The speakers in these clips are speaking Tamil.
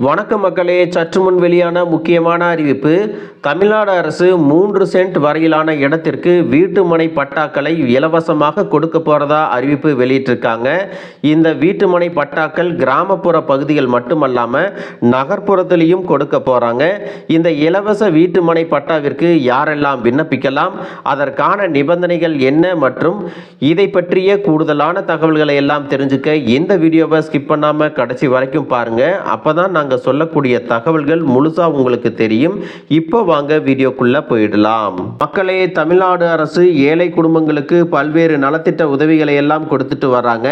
வணக்கம் மக்களே, சற்று முன் வெளியான முக்கியமான அறிவிப்பு. தமிழ்நாடு அரசு 3 சென்ட் வரையிலான இடத்திற்கு வீட்டுமனை பட்டாக்களை இலவசமாக கொடுக்க போறதா அறிவிப்பு வெளியிட்டிருக்காங்க. இந்த வீட்டுமனை பட்டாக்கள் கிராமப்புற பகுதிகள் மட்டுமல்லாம நகர்ப்புறத்திலையும் கொடுக்க போறாங்க. இந்த இலவச வீட்டுமனை பட்டாவிற்கு யாரெல்லாம் விண்ணப்பிக்கலாம், அதற்கான நிபந்தனைகள் என்ன மற்றும் இதை பற்றிய கூடுதலான தகவல்களை எல்லாம் தெரிஞ்சுக்க இந்த வீடியோவை ஸ்கிப் பண்ணாம கடைசி வரைக்கும் பாருங்க. அப்பதான் நாங்கள் சொல்லக்கூடிய தகவல்கள் முழுசா உங்களுக்கு தெரியும். இப்போ வாங்க வீடியோக்குள்ள போயிடலாம். மக்களே, தமிழ்நாடு அரசு ஏழை குடும்பங்களுக்கு பல்வேறு நலத்திட்ட உதவிகளை எல்லாம் கொடுத்துட்டு வர்றாங்க.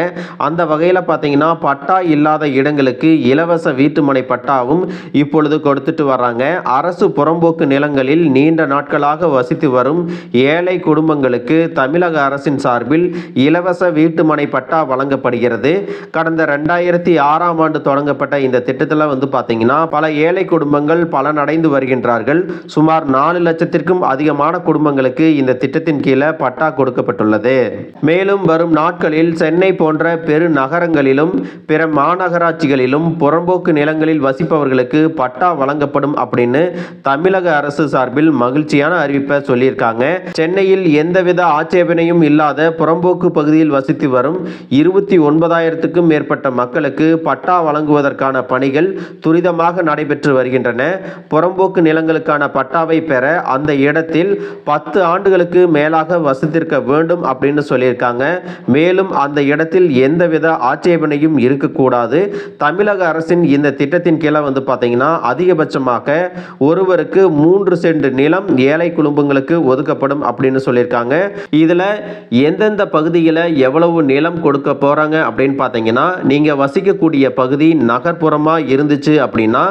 அந்த வகையில் பார்த்தீங்கன்னா பட்டா இல்லாத இடங்களுக்கு இலவச வீட்டுமனை பட்டாவும் இப்பொழுது கொடுத்துட்டு வர்றாங்க. அரசு புறம்போக்கு நிலங்களில் நீண்ட நாட்களாக வசித்து வரும் ஏழை குடும்பங்களுக்கு தமிழக அரசின் சார்பில் இலவச வீட்டுமனை பட்டா வழங்கப்படுகிறது. கடந்த 2006ஆம் ஆண்டு தொடங்கப்பட்ட இந்த திட்டத்தில் பார்த்தீங்கன்னா பல ஏழை குடும்பங்கள் பலனடைந்து வருகின்றார்கள். சுமார் 4 லட்சத்திற்கும் அதிகமான குடும்பங்களுக்கு இந்த திட்டத்தின் கீழே பட்டா கொடுக்கப்பட்டுள்ளது. மேலும் வரும் நாட்களில் சென்னை போன்ற பெரு நகரங்களிலும் பிற மாநகராட்சிகளிலும் புறம்போக்கு நிலங்களில் வசிப்பவர்களுக்கு பட்டா வழங்கப்படும் அப்படின்னு தமிழக அரசு சார்பில் மகிழ்ச்சியான அறிவிப்பை சொல்லியிருக்காங்க. சென்னையில் எந்தவித ஆட்சேபனையும் இல்லாத புறம்போக்கு பகுதியில் வசித்து வரும் 29,000க்கும் மேற்பட்ட மக்களுக்கு பட்டா வழங்குவதற்கான பணிகள் துரிதமாக நடைபெற்று வருகின்றன. புறம்போக்கு நிலங்களுக்கான பட்டாவை பெற அந்த இடத்தில் 10 ஆண்டுகளுக்கு மேலாக வசித்திருக்க வேண்டும் அப்படின்னு சொல்லியிருக்காங்க. மேலும் அந்த இடத்தில் எந்தவித ஆட்சேபனையும் இருக்கக்கூடாது. தமிழக அரசின் இந்த திட்டத்தின் கீழே பார்த்தீங்கன்னா அதிகபட்சமாக ஒருவருக்கு 3 சென்ட் நிலம் ஏழை குடும்பங்களுக்கு ஒதுக்கப்படும் அப்படின்னு சொல்லியிருக்காங்க. இதுல எந்தெந்த பகுதியில் எவ்வளவு நிலம் கொடுக்க போறாங்க அப்படின்னு பார்த்தீங்கன்னா, நீங்க வசிக்கக்கூடிய பகுதி நகர்ப்புறமா இருந்துச்சு அப்படின்னா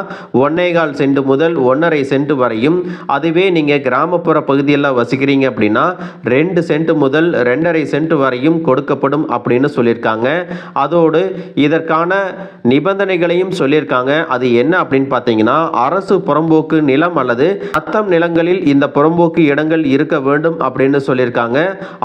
1.25 சென்ட் முதல் 1.5 சென்ட் வரையும், அதுவே நீங்க கிராமப்புற பகுதியில் வசிக்கிறீங்க அப்படின்னா 2 சென்ட் முதல் 2.5 சென்ட் வரையும் கொடுக்கப்படும் அப்படின்னு சொல்லியிருக்காங்க. அதோடு இதற்கான நிபந்தனைகளையும் சொல்லியிருக்காங்க. அது என்ன அப்படின்னு பார்த்தீங்கன்னா, அரசு புறம்போக்கு நிலம் அல்லது அத்தம் நிலங்களில் இந்த புறம்போக்கு இடங்கள் இருக்க வேண்டும் அப்படின்னு சொல்லியிருக்காங்க.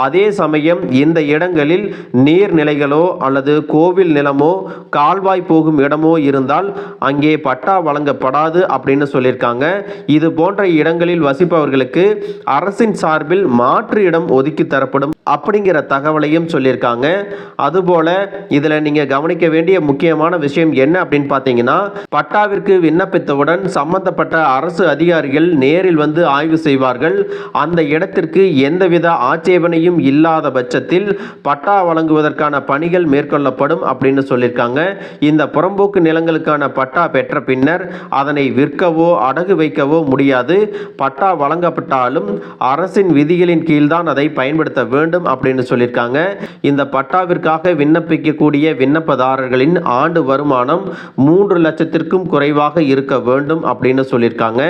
அதே சமயம் இந்த இடங்களில் நீர்நிலைகளோ அல்லது கோவில் நிலமோ கால்வாய் போகும் இடமோ இருந்தால் அங்கே பட்டா வழங்கப்படாது அப்படின்னு சொல்லியிருக்காங்க. இது போன்ற இடங்களில் வசிப்பவர்களுக்கு அரசின் சார்பில் மாற்று இடம் ஒதுக்கி தரப்படும் அப்படிங்கிற தகவலையும் சொல்லியிருக்காங்க. அதுபோல இதுல நீங்க கவனிக்க வேண்டிய முக்கியமான விஷயம் என்ன அப்படின்னு பார்த்தீங்கன்னா, பட்டாவிற்கு விண்ணப்பித்தவுடன் சம்பந்தப்பட்ட அரசு அதிகாரிகள் நேரில் வந்து ஆய்வு செய்வார்கள். அந்த இடத்திற்கு எந்தவித ஆட்சேபனையும் இல்லாத பட்சத்தில் பட்டா வழங்குவதற்கான பணிகள் மேற்கொள்ளப்படும் அப்படின்னு சொல்லியிருக்காங்க. இந்த புறம்போக்கு நிலங்களுக்கான பட்டா பெற்ற பின்னர் அதனை விற்கவோ அடகு வைக்கவோ முடியாது. பட்டா வழங்கப்பட்டாலும் அரசின் விதிகளின் கீழ்தான் அதை பயன்படுத்த வேண்டும் அப்படின்னு சொல்லியிருக்காங்க. இந்த பட்டாவிற்காக விண்ணப்பிக்கக்கூடிய விண்ணப்பதாரர்களின் ஆண்டு வருமானம் 3 லட்சத்திற்கும் குறைவாக இருக்க வேண்டும் அப்படின்னு சொல்லியிருக்காங்க.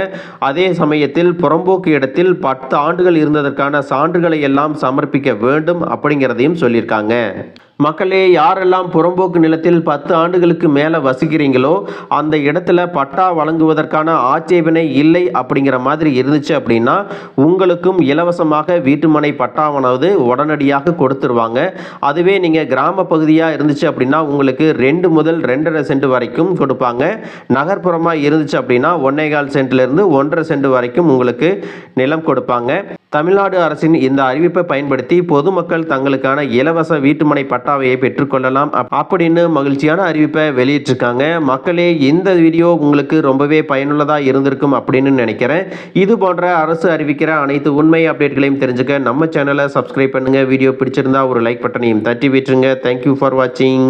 அதே சமயத்தில் புறம்போக்கு இடத்தில் 10 ஆண்டுகள் இருந்ததற்கான சான்றுகளை எல்லாம் சமர்ப்பிக்க வேண்டும் அப்படிங்கிறதையும் சொல்லியிருக்காங்க. மக்களே, யாரெல்லாம் புறம்போக்கு நிலத்தில் 10 ஆண்டுகளுக்கு மேலே வசிக்கிறீங்களோ அந்த இடத்துல பட்டா வழங்குவதற்கான ஆட்சேபனை இல்லை அப்படிங்கிற மாதிரி இருந்துச்சு அப்படின்னா உங்களுக்கும் இலவசமாக வீட்டுமனை பட்டாவானது உடனடியாக கொடுத்துருவாங்க. அதுவே நீங்கள் கிராம பகுதியாக இருந்துச்சு அப்படின்னா உங்களுக்கு 2 முதல் 2.5 சென்ட் வரைக்கும் கொடுப்பாங்க. நகர்ப்புறமாக இருந்துச்சு அப்படின்னா 1.25 சென்ட்லேருந்து 1.5 சென்ட் வரைக்கும் உங்களுக்கு நிலம் கொடுப்பாங்க. தமிழ்நாடு அரசின் இந்த அறிவிப்பை பயன்படுத்தி பொதுமக்கள் தங்களுக்கான இலவச வீட்டுமனை பட்டாவையை பெற்றுக்கொள்ளலாம் அப்படின்னு மகிழ்ச்சியான அறிவிப்பை வெளியிட்டிருக்காங்க. மக்களே, இந்த வீடியோ உங்களுக்கு ரொம்பவே பயனுள்ளதாக இருந்திருக்கும் அப்படின்னு நினைக்கிறேன். இது போன்ற அரசு அறிவிக்கிற அனைத்து உண்மை அப்டேட்களையும் தெரிஞ்சுக்க நம்ம சேனலை சப்ஸ்கிரைப் பண்ணுங்க. வீடியோ பிடிச்சிருந்தா ஒரு லைக் பட்டனையும் தட்டி விட்டுருங்க. தேங்க்யூ ஃபார் வாட்சிங்.